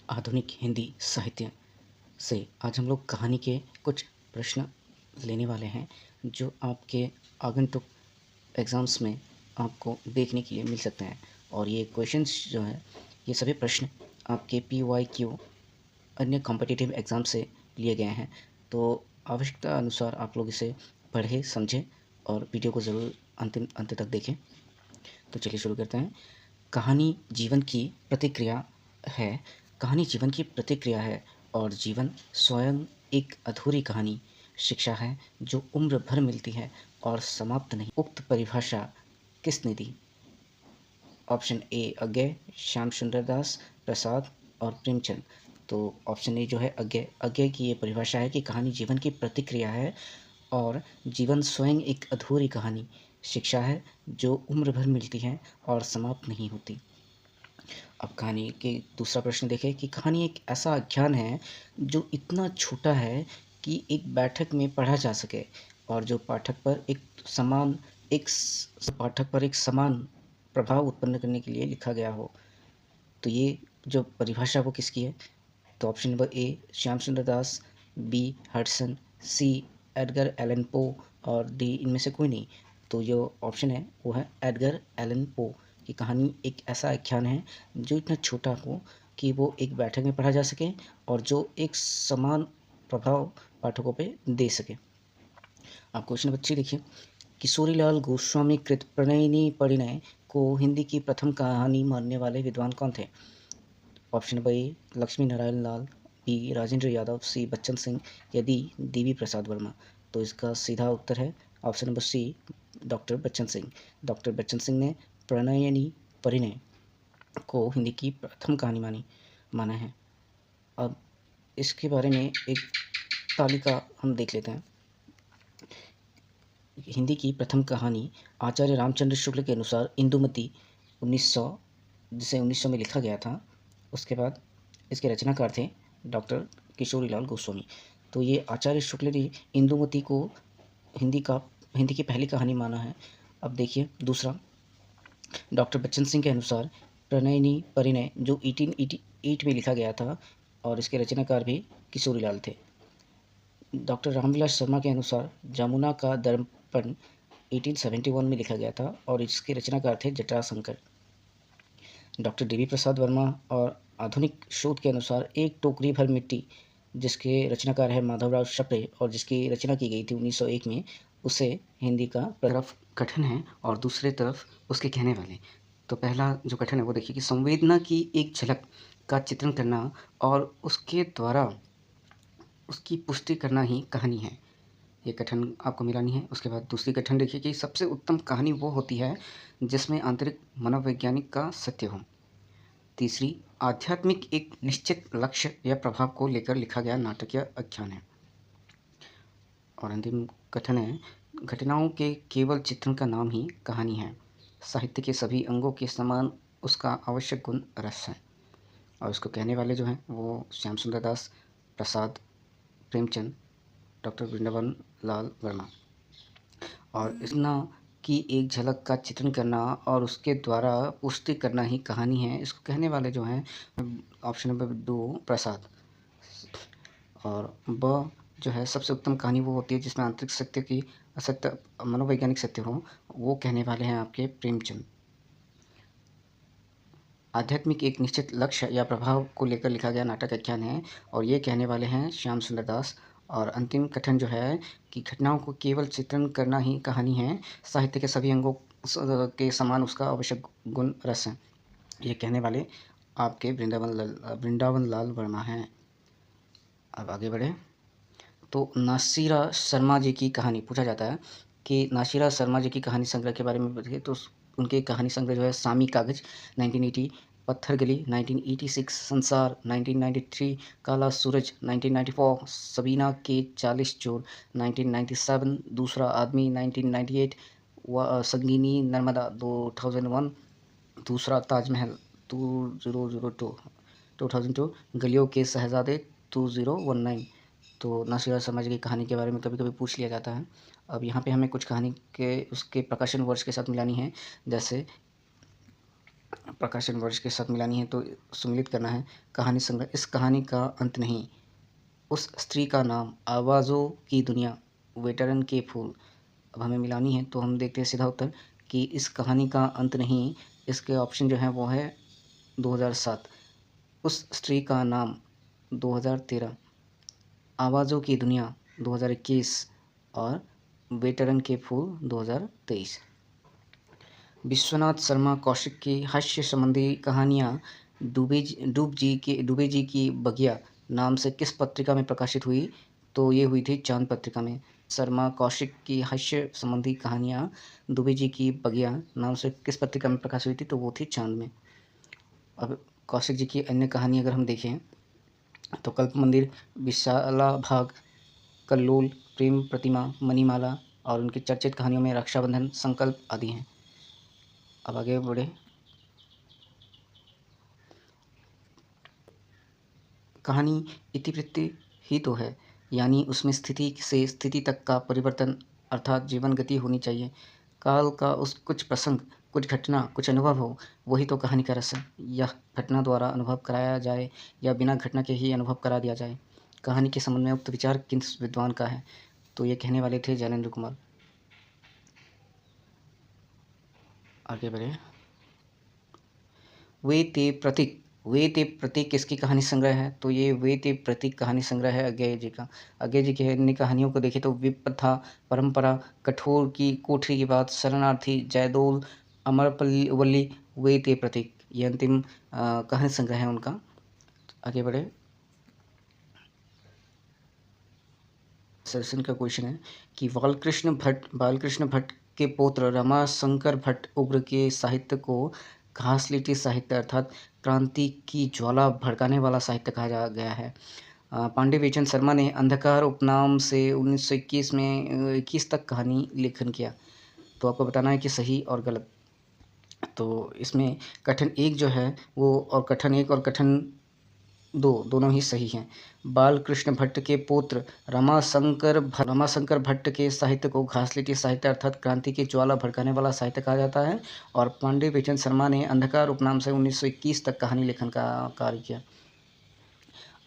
आधुनिक हिंदी साहित्य से आज हम लोग कहानी के कुछ प्रश्न लेने वाले हैं जो आपके आगंतुक एग्ज़ाम्स में आपको देखने के लिए मिल सकते हैं। और ये क्वेश्चंस जो है, ये सभी प्रश्न आपके PYQ अन्य कॉम्पिटिटिव एग्ज़ाम से लिए गए हैं। तो आवश्यकता अनुसार आप लोग इसे पढ़ें, समझें और वीडियो को ज़रूर अंत तक देखें। तो चलिए शुरू करते हैं। कहानी जीवन की प्रतिक्रिया है। कहानी जीवन की प्रतिक्रिया है और जीवन स्वयं एक अधूरी कहानी शिक्षा है जो उम्र भर मिलती है और समाप्त नहीं। उक्त परिभाषा किसने दी? ऑप्शन ए अज्ञे, श्याम सुंदर दास, प्रसाद और प्रेमचंद। तो ऑप्शन ए जो है अज्ञे की ये परिभाषा है कि कहानी जीवन की प्रतिक्रिया है और जीवन स्वयं एक अधूरी कहानी शिक्षा है जो उम्र भर मिलती है और समाप्त नहीं होती। अब कहानी के दूसरा प्रश्न देखें कि कहानी एक ऐसा आख्यान है जो इतना छोटा है कि एक बैठक में पढ़ा जा सके और जो पाठक पर एक समान प्रभाव उत्पन्न करने के लिए लिखा गया हो। तो ये जो परिभाषा वो किसकी है? तो ऑप्शन नंबर ए श्याम सुंदर दास, बी हडसन, सी एडगर एलन पो और डी इनमें से कोई नहीं। तो जो ऑप्शन है वो है एडगर एलन पो की कहानी एक ऐसा आख्यान है जो इतना छोटा हो कि वो एक बैठक में पढ़ा जा सके और जो एक समान प्रभाव पाठकों पे दे सके। आप क्वेश्चन नंबर 3 देखिए। किशोरीलाल गोस्वामी कृत प्रणयिनी परिणय को हिंदी की प्रथम कहानी मानने वाले विद्वान कौन थे? Option number A Lakshmi Narayan Lal, B Rajendra Yadav, C Bachchan Singh या डी देवी प्रसाद वर्मा। तो इसका सीधा उत्तर है option number C doctor Bachchan Singh. Doctor Bachchan Singh ने प्रणयिनी परिणय को हिंदी की प्रथम कहानी माना है। अब इसके बारे में एक तालिका हम देख लेते हैं। हिंदी की प्रथम कहानी आचार्य रामचंद्र शुक्ल के अनुसार इंदुमती 1900 जिसे 1900 में लिखा गया था। उसके बाद इसके रचनाकार थे डॉक्टर किशोरीलाल गोस्वामी। तो ये आचार्य शुक्ल ने इंदुमती को हिंदी की पहली कहानी माना है। अब देखिए दूसरा, डॉक्टर बच्चन सिंह के अनुसार प्रणयिनी परिणय जो 1888 में लिखा गया था और इसके रचनाकार भी किशोरीलाल थे। डॉक्टर रामविलास शर्मा के अनुसार जमुना का दर्पण 1871 में लिखा गया था और इसके रचनाकार थे जटाशंकर। डॉक्टर देवी प्रसाद वर्मा और आधुनिक शोध के अनुसार एक टोकरी भर मिट्टी जिसके रचनाकार है माधवराव शप्रे और जिसकी रचना की गई थी 1901 में, उसे हिंदी का तरफ कथन है और दूसरे तरफ उसके कहने वाले। तो पहला जो कथन है वो देखिए कि संवेदना की एक झलक का चित्रण करना और उसके द्वारा उसकी पुष्टि करना ही कहानी है। ये कथन आपको मिलानी है। उसके बाद दूसरी कथन देखिए कि सबसे उत्तम कहानी वो होती है जिसमें आंतरिक मनोवैज्ञानिक का सत्य हो। तीसरी, आध्यात्मिक एक निश्चित लक्ष्य या प्रभाव को लेकर लिखा गया नाटक या आख्यान है। और अंतिम कथन है, घटनाओं के केवल चित्रण का नाम ही कहानी है। साहित्य के सभी अंगों के समान उसका आवश्यक गुण रस है। और उसको कहने वाले जो हैं वो श्याम सुंदर दास, प्रसाद, प्रेमचंद, डॉक्टर वृंदावन लाल वर्मा। और इतना की एक झलक का चित्रण करना और उसके द्वारा पुष्टि करना ही कहानी है, इसको कहने वाले जो हैं ऑप्शन नंबर 2 प्रसाद। और ब जो है सबसे उत्तम कहानी वो होती है जिसमें आंतरिक सत्य की असत्य मनोवैज्ञानिक सत्य हो, वो कहने वाले हैं आपके प्रेमचंद। आध्यात्मिक एक निश्चित लक्ष्य या प्रभाव को लेकर लिखा गया नाटक आख्यान है और ये कहने वाले हैं श्याम सुंदर दास। और अंतिम कथन जो है कि घटनाओं को केवल चित्रण करना ही कहानी है, साहित्य के सभी अंगों के समान उसका आवश्यक गुण रस है, ये कहने वाले आपके वृंदावन लाल वर्मा हैं। अब आगे बढ़े तो नासिरा शर्मा जी की कहानी पूछा जाता है कि नासिरा शर्मा जी की कहानी संग्रह के बारे में बताइए। तो उनके कहानी संग्रह जो है सामी कागज 1980, पत्थर गली 1986, संसार 1993, काला सूरज 1994, सबीना के 40 चोर 1997, दूसरा आदमी 1998, संगीनी नर्मदा 2001, दूसरा ताजमहल 2002, गलियों के शहजादे 2019। तो नासिरा शर्मा जी की कहानी के बारे में कभी कभी पूछ लिया जाता है। अब यहाँ पे हमें कुछ कहानी के उसके प्रकाशन वर्ष के साथ मिलानी है। जैसे प्रकाशन वर्ष के साथ मिलानी है तो सम्मिलित करना है। कहानी संग्रह, इस कहानी का अंत नहीं, उस स्त्री का नाम, आवाज़ों की दुनिया, वेटरन के फूल। अब हमें मिलानी है तो हम देखते हैं सीधा उत्तर कि इस कहानी का अंत नहीं, इसके ऑप्शन जो है वो है 2007, उस स्त्री का नाम 2013, आवाज़ों की दुनिया 2021 और वेटरन के फूल 2023। विश्वनाथ शर्मा कौशिक की हास्य संबंधी कहानियाँ डूबे जी की बगिया नाम से किस पत्रिका में प्रकाशित हुई? तो ये हुई थी चांद पत्रिका में। शर्मा कौशिक की हास्य संबंधी कहानियाँ डूबे जी की बगिया नाम से किस पत्रिका में प्रकाशित हुई थी? तो वो थी चांद में। अब कौशिक जी की अन्य कहानी अगर हम देखें तो कल्प मंदिर, विशाला भाग, कल्लोल, प्रेम प्रतिमा, मणिमाला और उनकी चर्चित कहानियों में रक्षाबंधन, संकल्प आदि हैं। अब आगे बढ़े। कहानी इतिवृत्ति ही तो है, यानी उसमें स्थिति से स्थिति तक का परिवर्तन अर्थात जीवन गति होनी चाहिए। काल का उस कुछ प्रसंग, कुछ घटना, कुछ अनुभव हो, वही तो कहानी का रस है। यह घटना द्वारा अनुभव कराया जाए या बिना घटना के ही अनुभव करा दिया जाए। कहानी के संबंध में उक्त विचार किस विद्वान का है? तो ये कहने वाले थे ज्ञानेंद्र कुमार। आगे बढ़े। वे ते प्रतीक किसकी कहानी संग्रह है? तो ये वे ते प्रतीक कहानी संग्रह है अज्ञेय जी का। अज्ञेय जी की अन्य कहानियों को देखें तो विप्रथा, परंपरा, कठोर की कोठरी की बात, शरणार्थी, जयदोल, अमरवल्ली, वे ते प्रतीक, ये अंतिम कहानी संग्रह है उनका। आगे बढ़े। सेशन का क्वेश्चन है कि बालकृष्ण भट्ट के पौत्र रमाशंकर भट्ट उग्र के साहित्य को घासलेटी साहित्य अर्थात क्रांति की ज्वाला भड़काने वाला साहित्य कहा गया है। पांडे बेचन शर्मा ने अंधकार उपनाम से 1921 में 21 तक कहानी लेखन किया। तो आपको बताना है कि सही और गलत। तो इसमें कथन एक जो है वो और कथन एक और कथन दोनों ही सही हैं। बालकृष्ण भट्ट के पौत्र रमाशंकर भट्ट के साहित्य को घासलेटी साहित्य अर्थात क्रांति की ज्वाला भड़काने वाला साहित्य कहा जाता है और पांडे बेचन शर्मा ने अंधकार उपनाम से 1921 तक कहानी लेखन का कार्य किया।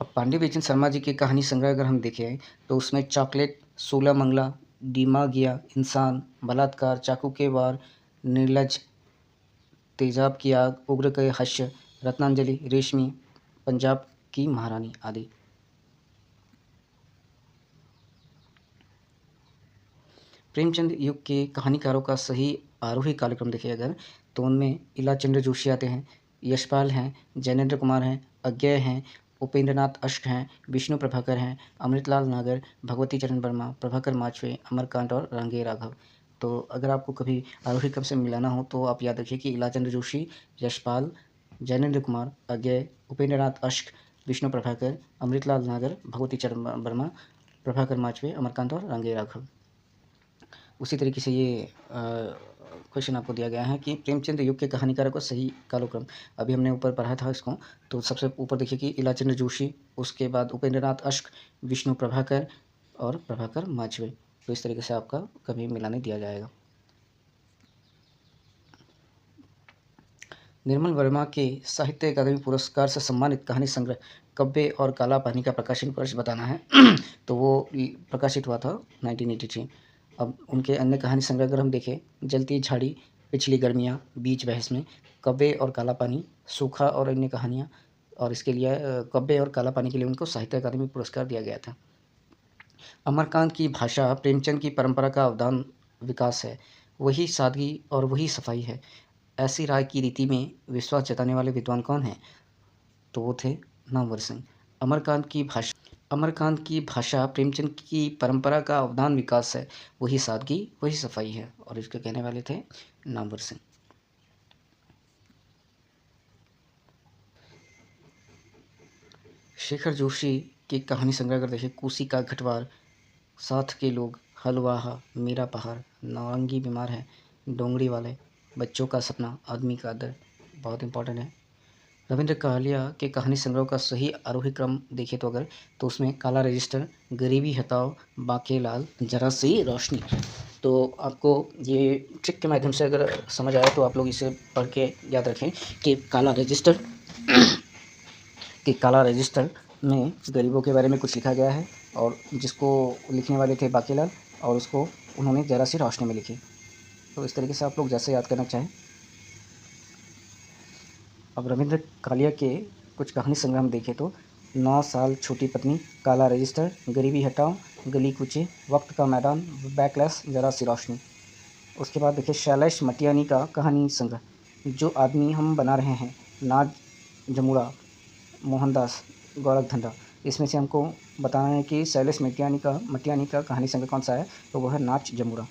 अब पांडे बेचन शर्मा जी के कहानी संग्रह अगर हम देखें तो उसमें चॉकलेट, 16 मंगला, दिमागिया इंसान, बलात्कार, चाकू के वार, निर्लज, तेजाब की आग, उग्र के हास्य, रत्नांजलि, रेशमी, पंजाब की महारानी आदि। प्रेमचंद युग के कहानीकारों का सही आरोही कालक्रम देखें अगर तो उनमें इलाचंद्र जोशी आते हैं, यशपाल हैं, ज्ञानेंद्र कुमार हैं, अज्ञेय हैं, उपेंद्रनाथ अश्क हैं, विष्णु प्रभाकर हैं, अमृतलाल नागर, भगवती चरण वर्मा, प्रभाकर माचवे, अमरकांत और रांगे राघव। तो अगर आपको कभी आरोही क्रम से मिलाना हो तो आप याद रखिए कि इलाचंद्र जोशी, यशपाल, ज्ञानेंद्र कुमार, अज्ञेय, उपेंद्रनाथ अश्क, विष्णु प्रभाकर, अमृतलाल नागर, भगवती चरण वर्मा, प्रभाकर माचवे, अमरकांत और रांगे राघव। उसी तरीके से ये क्वेश्चन आपको दिया गया है कि प्रेमचंद युग के कहानीकारों का सही कालक्रम। अभी हमने ऊपर पढ़ा था इसको, तो सबसे ऊपर देखिए कि इलाचंद्र जोशी, उसके बाद उपेंद्रनाथ अश्क, विष्णु प्रभाकर और प्रभाकर माचवे। तो इस तरीके से आपका कभी मिलाने दिया जाएगा। निर्मल वर्मा के साहित्य अकादमी पुरस्कार से सम्मानित कहानी संग्रह कब्बे और काला पानी का प्रकाशन वर्ष बताना है। तो वो प्रकाशित हुआ था 1983। अब उनके अन्य कहानी संग्रह अगर हम देखें, जलती झाड़ी, पिछली गर्मियाँ, बीच बहस में, कब्बे और काला पानी, सूखा और अन्य कहानियाँ, और इसके लिए कब्बे और काला पानी के लिए उनको साहित्य अकादमी पुरस्कार दिया गया था। अमरकांत की भाषा प्रेमचंद की परंपरा का अवदान विकास है, वही सादगी और वही सफाई है। ऐसी राय की रीति में विश्वास जताने वाले विद्वान कौन हैं? तो वो थे नामवर सिंह। अमरकांत की भाषा प्रेमचंद की परंपरा का अवदान विकास है, वही सादगी वही सफाई है, और इसके कहने वाले थे नामवर सिंह। शेखर जोशी की कहानी संग्रह अगर देखें, कुसी का घटवार, साथ के लोग, हलवाहा, मेरा पहाड़, नौरंगी बीमार है, डोंगरी वाले, बच्चों का सपना, आदमी का आदर, बहुत इंपॉर्टेंट है। रविंद्र कालिया के कहानी संग्रह का सही आरोही क्रम देखें तो अगर तो उसमें काला रजिस्टर, गरीबी हटाओ, बांके लाल, जरा सी रोशनी। तो आपको ये ट्रिक के माध्यम से अगर समझ आए तो आप लोग इसे पढ़ के याद रखें कि काला रजिस्टर में गरीबों के बारे में कुछ लिखा गया है और जिसको लिखने वाले थे बाकीलाल, और उसको उन्होंने ज़रा सी रोशनी में लिखी। तो इस तरीके से आप लोग जैसे याद करना चाहें। अब रविंद्र कालिया के कुछ कहानी संग्रह हम देखें तो 9 साल, छोटी पत्नी, काला रजिस्टर, गरीबी हटाओ, गली कूचे, वक्त का मैदान, बैकलेस, ज़रा सी रोशनी। उसके बाद देखिए शैलेश मटियानी का कहानी संग्रह, जो आदमी हम बना रहे हैं, नाज जमुड़ा, मोहनदास, गोरखधंधा। इसमें से हमको बताना है कि शैलेश मटियानी का कहानी संग्रह कौन सा है, तो वह है नाच जमुड़ा।